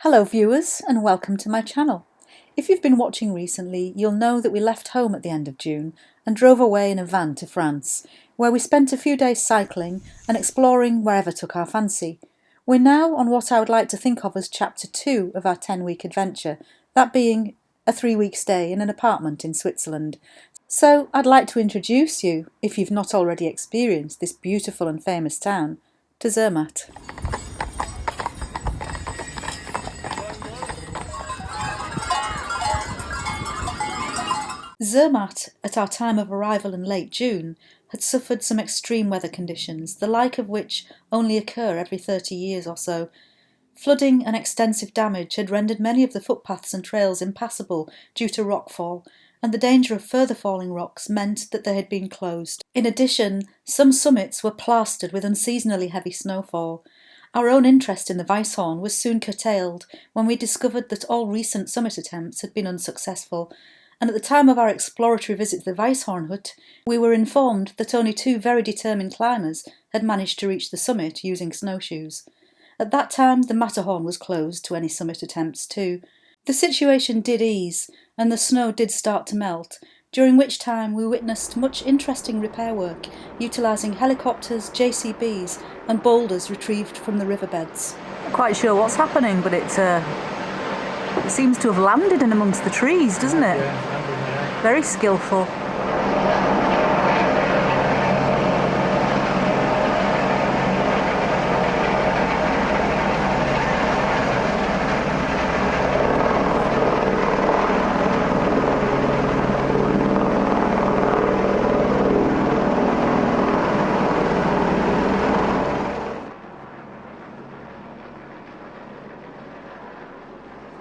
Hello viewers and welcome to my channel. If you've been watching recently, you'll know that we left home at the end of June and drove away in a van to France, where we spent a few days cycling and exploring wherever took our fancy. We're now on what I would like to think of as chapter 2 of our 10-week adventure, that being a 3-week stay in an apartment in Switzerland. So I'd like to introduce you, if you've not already experienced this beautiful and famous town, to Zermatt. Zermatt, at our time of arrival in late June, had suffered some extreme weather conditions, the like of which only occur every 30 years or so. Flooding and extensive damage had rendered many of the footpaths and trails impassable due to rockfall, and the danger of further falling rocks meant that they had been closed. In addition, some summits were plastered with unseasonally heavy snowfall. Our own interest in the Weisshorn was soon curtailed when we discovered that all recent summit attempts had been unsuccessful, and at the time of our exploratory visit to the Weisshorn hut, we were informed that only 2 very determined climbers had managed to reach the summit using snowshoes. At that time, the Matterhorn was closed to any summit attempts too. The situation did ease, and the snow did start to melt, during which time we witnessed much interesting repair work, utilising helicopters, JCBs and boulders retrieved from the riverbeds. Not quite sure what's happening, but it seems to have landed in amongst the trees, doesn't it? Yeah, very skillful.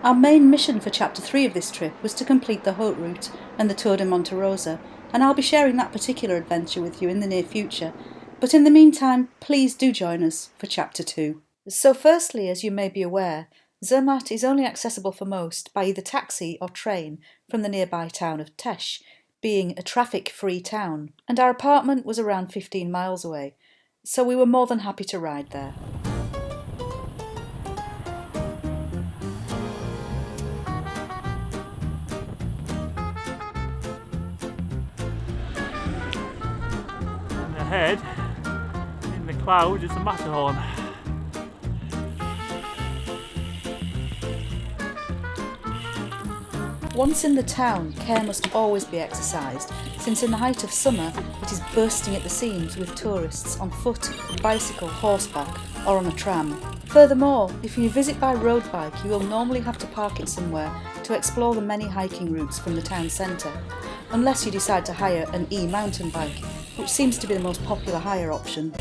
Our main mission for Chapter 3 of this trip was to complete the Haute Route and the Tour de Monte Rosa, and I'll be sharing that particular adventure with you in the near future. But in the meantime, please do join us for Chapter 2. So firstly, as you may be aware, Zermatt is only accessible for most by either taxi or train from the nearby town of Tesch, being a traffic-free town, and our apartment was around 15 miles away, so we were more than happy to ride there. ahead in the clouds is the Matterhorn. Once in the town, care must always be exercised, since in the height of summer it is bursting at the seams with tourists on foot, bicycle, horseback or on a tram. Furthermore, if you visit by road bike, you will normally have to park it somewhere to explore the many hiking routes from the town centre, unless you decide to hire an e-mountain bike, which seems to be the most popular hire option.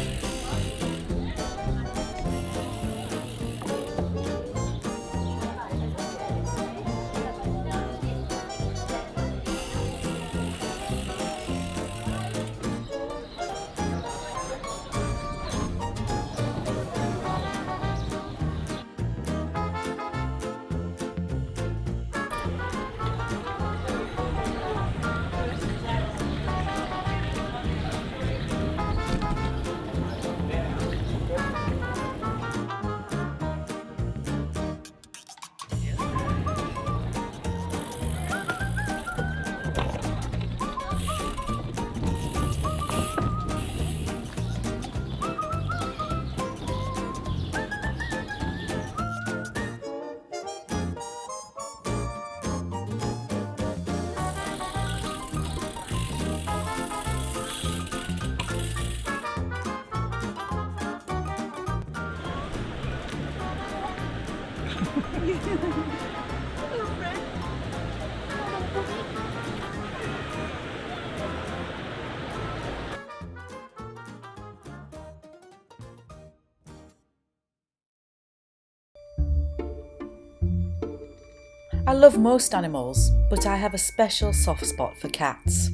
I love most animals, but I have a special soft spot for cats.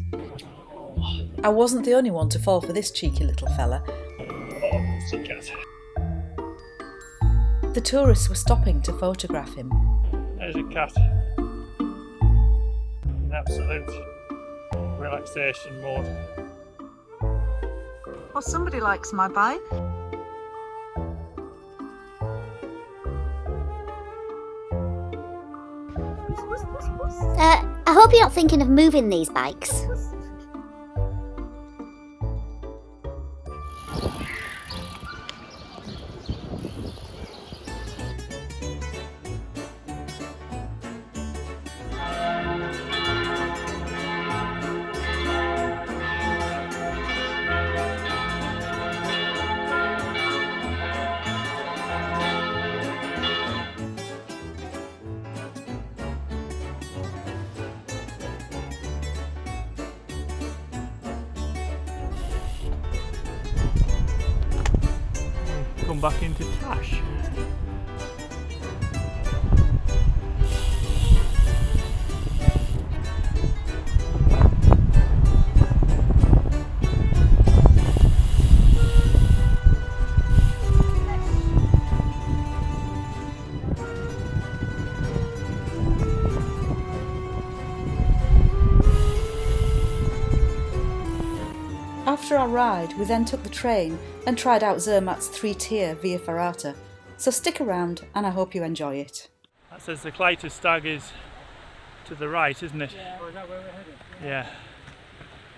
I wasn't the only one to fall for this cheeky little fella. Oh, it's a cat. The tourists were stopping to photograph him. There's a cat. In absolute relaxation mode. Oh, somebody likes my bike. I hope you're not thinking of moving these bikes. Come back into Tash. After our ride, we then took the train and tried out Zermatt's 3-tier Via Ferrata. So stick around and I hope you enjoy it. That says the Clytus Stag is to the right, isn't it? Yeah. Or is that where we're headed? Yeah.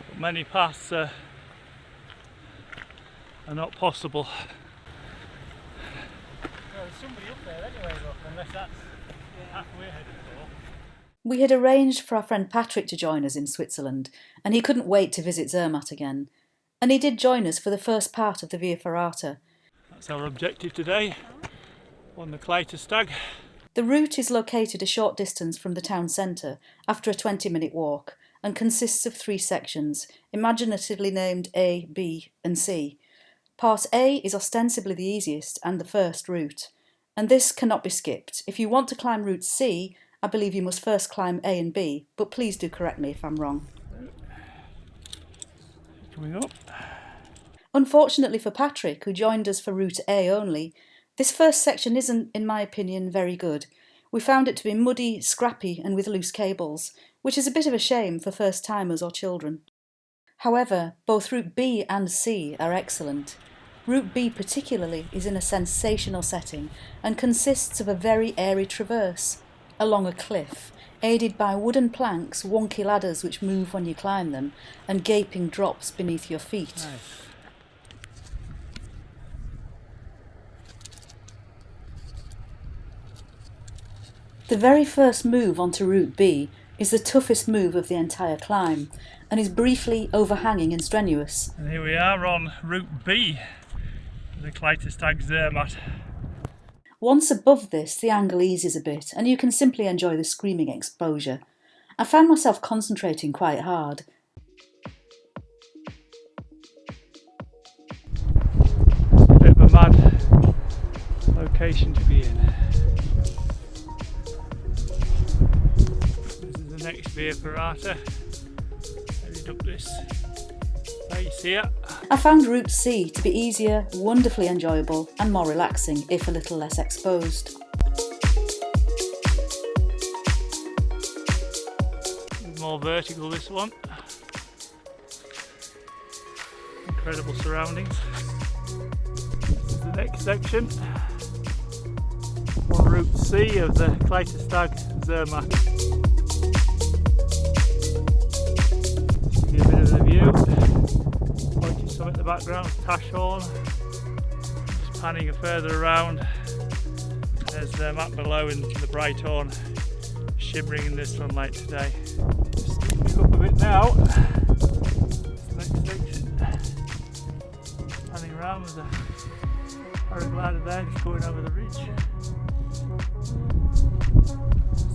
But many paths are not possible. Well, there's somebody up there anyway, look, unless that's the path we're headed for. We had arranged for our friend Patrick to join us in Switzerland, and he couldn't wait to visit Zermatt again. And he did join us for the first part of the Via Ferrata. That's our objective today on the Clytus Stag. The route is located a short distance from the town centre after a 20-minute walk and consists of 3 sections, imaginatively named A, B and C. Part A is ostensibly the easiest and the first route, and this cannot be skipped. If you want to climb route C, I believe you must first climb A and B, but please do correct me if I'm wrong. Coming up. Unfortunately for Patrick, who joined us for route A only, this first section isn't, in my opinion, very good. We found it to be muddy, scrappy and with loose cables, which is a bit of a shame for first-timers or children. However, both route B and C are excellent. Route B particularly is in a sensational setting and consists of a very airy traverse along a cliff, aided by wooden planks, wonky ladders which move when you climb them, and gaping drops beneath your feet. Nice. The very first move onto route B is the toughest move of the entire climb, and is briefly overhanging and strenuous. And here we are on route B, the Clytus Stag Zermatt. Once above this, the angle eases a bit, and you can simply enjoy the screaming exposure. I found myself concentrating quite hard. It's a bit of a mad location to be in. This is the next Via Ferrata. Headed up this place here. I found route C to be easier, wonderfully enjoyable and more relaxing if a little less exposed. More vertical this one. Incredible surroundings. This is the next section on route C of the Clytus Stag Zermatt. Give you a bit of the view. Pointing some at the background, Matterhorn. Just panning further around. There's Zermatt below and the bright horn shimmering in the sunlight today. Just steeping it up a bit now. Next section. Panning around with a paraglider there, just going over the ridge.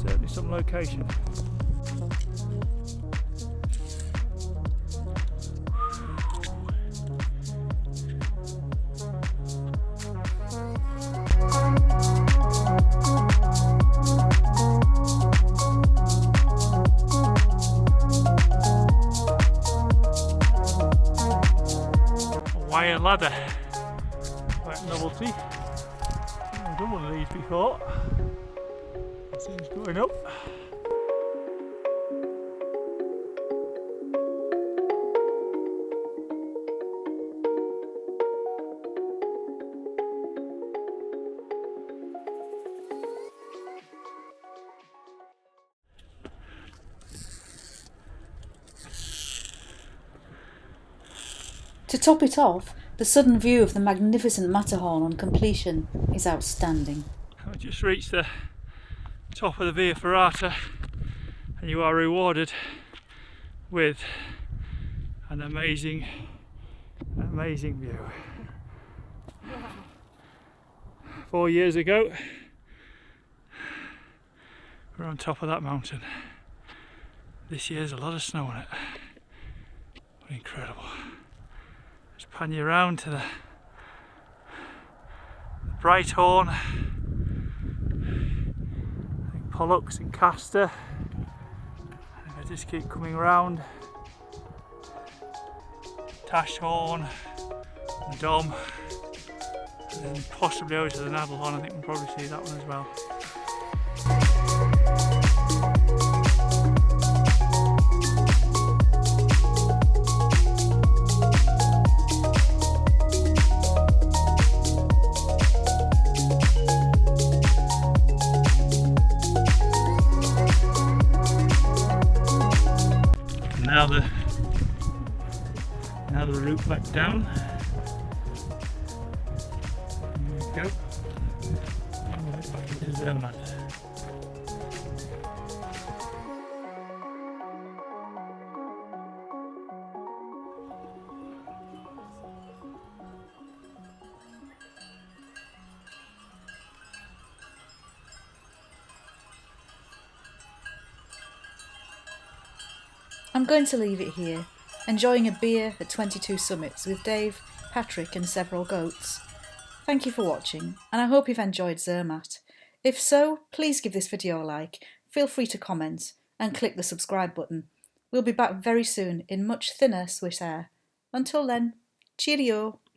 Certainly some location. Wire ladder, quite a novelty. I've done one of these before. It seems going up. To top it off, the sudden view of the magnificent Matterhorn on completion is outstanding. I've just reached the top of the Via Ferrata and you are rewarded with an amazing view. 4 years ago we're on top of that mountain. This year's a lot of snow on it. Incredible. Just pan you around to the bright horn, Pollux and Castor. And if I just keep coming around, Tashhorn and Dom, and then possibly over to the Nadelhorn. I think we'll probably see that one as well. Now the route back down. There we go. And we're back into Zermatt. I'm going to leave it here, enjoying a beer at 22 Summits with Dave, Patrick and several goats. Thank you for watching, and I hope you've enjoyed Zermatt. If so, please give this video a like, feel free to comment and click the subscribe button. We'll be back very soon in much thinner Swiss air. Until then, cheerio!